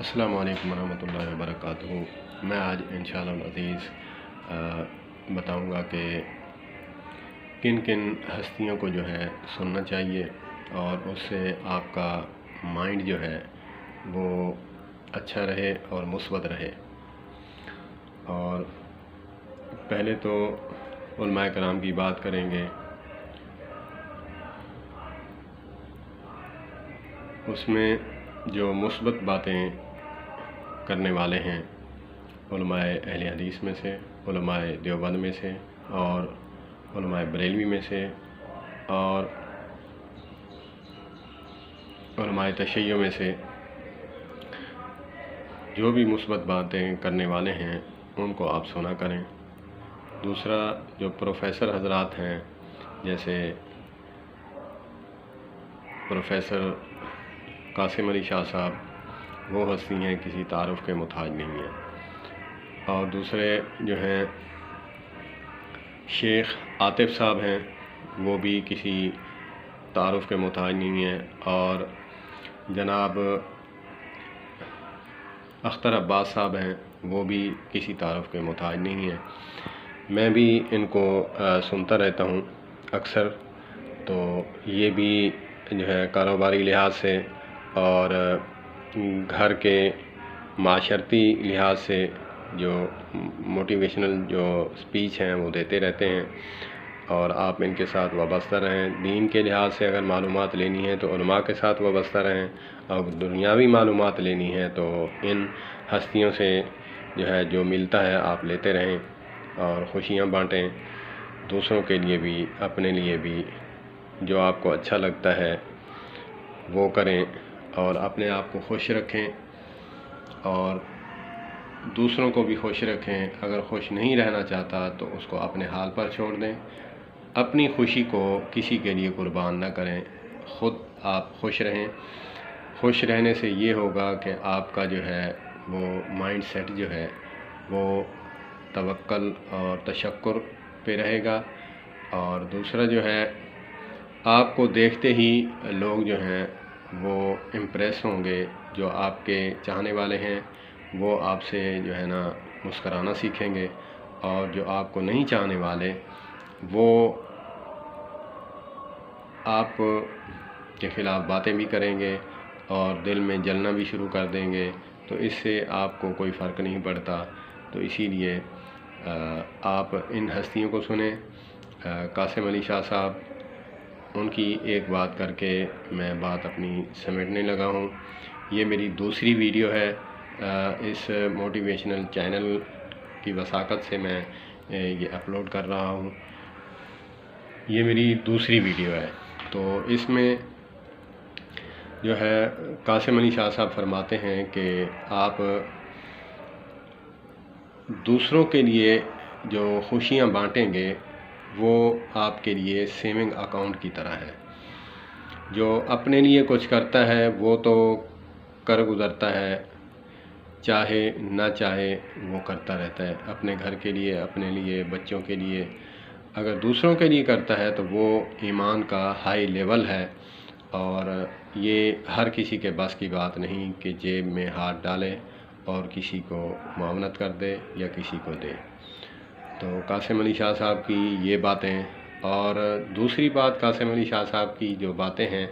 السلام علیکم ورحمۃ اللہ وبرکاتہ۔ میں آج انشاءاللہ العزیز بتاؤں گا کہ کن کن ہستیوں کو جو ہے سننا چاہیے اور اس سے آپ کا مائنڈ جو ہے وہ اچھا رہے اور مثبت رہے۔ اور پہلے تو علماء کرام کی بات کریں گے، اس میں جو مثبت باتیں کرنے والے ہیں علماء اہل حدیث میں سے، علماء دیوبند میں سے اور علماء بریلوی میں سے اور علماء تشیع میں سے، جو بھی مثبت باتیں کرنے والے ہیں ان کو آپ سنا کریں۔ دوسرا، جو پروفیسر حضرات ہیں جیسے پروفیسر قاسم علی شاہ صاحب، وہ ہستی ہیں، کسی تعارف کے محتاج نہیں ہیں۔ اور دوسرے جو ہیں شیخ عاطف صاحب ہیں، وہ بھی کسی تعارف کے محتاج نہیں ہیں۔ اور جناب اختر عباس صاحب ہیں، وہ بھی کسی تعارف کے محتاج نہیں ہیں۔ میں بھی ان کو سنتا رہتا ہوں اکثر، تو یہ بھی جو ہے کاروباری لحاظ سے اور گھر کے معاشرتی لحاظ سے جو موٹیویشنل جو سپیچ ہیں وہ دیتے رہتے ہیں، اور آپ ان کے ساتھ وابستہ رہیں۔ دین کے لحاظ سے اگر معلومات لینی ہے تو علماء کے ساتھ وابستہ رہیں، اور دنیاوی معلومات لینی ہے تو ان ہستیوں سے جو ہے جو ملتا ہے آپ لیتے رہیں اور خوشیاں بانٹیں، دوسروں کے لیے بھی اپنے لیے بھی۔ جو آپ کو اچھا لگتا ہے وہ کریں اور اپنے آپ کو خوش رکھیں اور دوسروں کو بھی خوش رکھیں۔ اگر خوش نہیں رہنا چاہتا تو اس کو اپنے حال پر چھوڑ دیں، اپنی خوشی کو کسی کے لیے قربان نہ کریں، خود آپ خوش رہیں۔ خوش رہنے سے یہ ہوگا کہ آپ کا جو ہے وہ مائنڈ سیٹ جو ہے وہ توکل اور تشکر پہ رہے گا۔ اور دوسرا جو ہے آپ کو دیکھتے ہی لوگ جو ہیں وہ امپریس ہوں گے، جو آپ کے چاہنے والے ہیں وہ آپ سے جو ہے نا مسکرانا سیکھیں گے، اور جو آپ کو نہیں چاہنے والے وہ آپ کے خلاف باتیں بھی کریں گے اور دل میں جلنا بھی شروع کر دیں گے، تو اس سے آپ کو کوئی فرق نہیں پڑتا۔ تو اسی لیے آپ ان ہستیوں کو سنیں۔ قاسم علی شاہ صاحب، ان کی ایک بات کر کے میں بات اپنی سمیٹنے لگا ہوں۔ یہ میری دوسری ویڈیو ہے اس موٹیویشنل چینل کی وثاقت سے میں یہ اپلوڈ کر رہا ہوں۔ یہ میری دوسری ویڈیو ہے، تو اس میں جو ہے قاسم علی شاہ صاحب فرماتے ہیں کہ آپ دوسروں کے لیے جو خوشیاں بانٹیں گے وہ آپ کے لیے سیونگ اکاؤنٹ کی طرح ہے۔ جو اپنے لیے کچھ کرتا ہے وہ تو کر گزرتا ہے، چاہے نہ چاہے وہ کرتا رہتا ہے، اپنے گھر کے لیے، اپنے لیے، بچوں کے لیے۔ اگر دوسروں کے لیے کرتا ہے تو وہ ایمان کا ہائی لیول ہے، اور یہ ہر کسی کے بس کی بات نہیں کہ جیب میں ہاتھ ڈالے اور کسی کو معاونت کر دے یا کسی کو دے۔ تو قاسم علی شاہ صاحب کی یہ باتیں، اور دوسری بات قاسم علی شاہ صاحب کی جو باتیں ہیں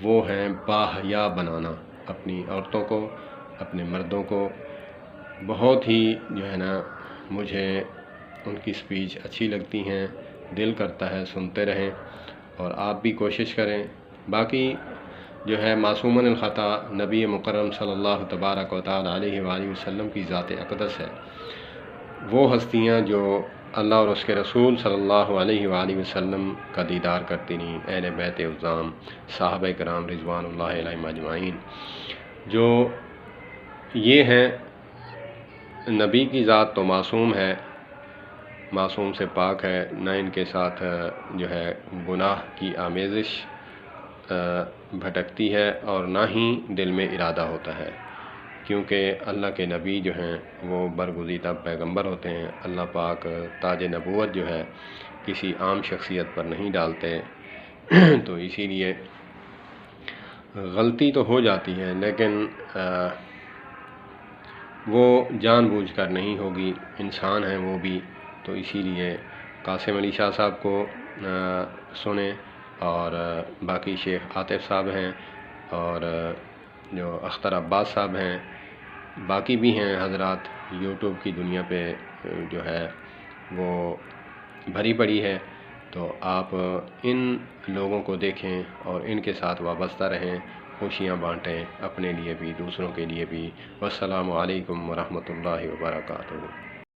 وہ ہیں باحیا بنانا اپنی عورتوں کو، اپنے مردوں کو۔ بہت ہی جو ہے نا مجھے ان کی سپیچ اچھی لگتی ہیں، دل کرتا ہے سنتے رہیں، اور آپ بھی کوشش کریں۔ باقی جو ہے معصوماً الخطا نبی مکرم صلی اللہ تبارک و تعالی علیہ وآلہ وسلم کی ذات اقدس ہے۔ وہ ہستیاں جو اللہ اور اس کے رسول صلی اللہ علیہ وآلہ وسلم کا دیدار کرتی رہیں، اہل بیت عظام، صحابہ کرام رضوان اللہ علیہم اجمعین، جو یہ ہیں، نبی کی ذات تو معصوم ہے، معصوم سے پاک ہے، نہ ان کے ساتھ جو ہے گناہ کی آمیزش بھٹکتی ہے اور نہ ہی دل میں ارادہ ہوتا ہے، کیونکہ اللہ کے نبی جو ہیں وہ برگزیدہ پیغمبر ہوتے ہیں۔ اللہ پاک تاج نبوت جو ہے کسی عام شخصیت پر نہیں ڈالتے، تو اسی لیے غلطی تو ہو جاتی ہے، لیکن وہ جان بوجھ کر نہیں ہوگی، انسان ہیں وہ بھی، تو اسی لیے قاسم علی شاہ صاحب کو سنیں، اور باقی شیخ عاطف صاحب ہیں، اور جو اختر عباس صاحب ہیں، باقی بھی ہیں حضرات، یوٹیوب کی دنیا پہ جو ہے وہ بھری پڑی ہے، تو آپ ان لوگوں کو دیکھیں اور ان کے ساتھ وابستہ رہیں، خوشیاں بانٹیں، اپنے لیے بھی دوسروں کے لیے بھی۔ والسلام علیکم ورحمۃ اللہ وبرکاتہ۔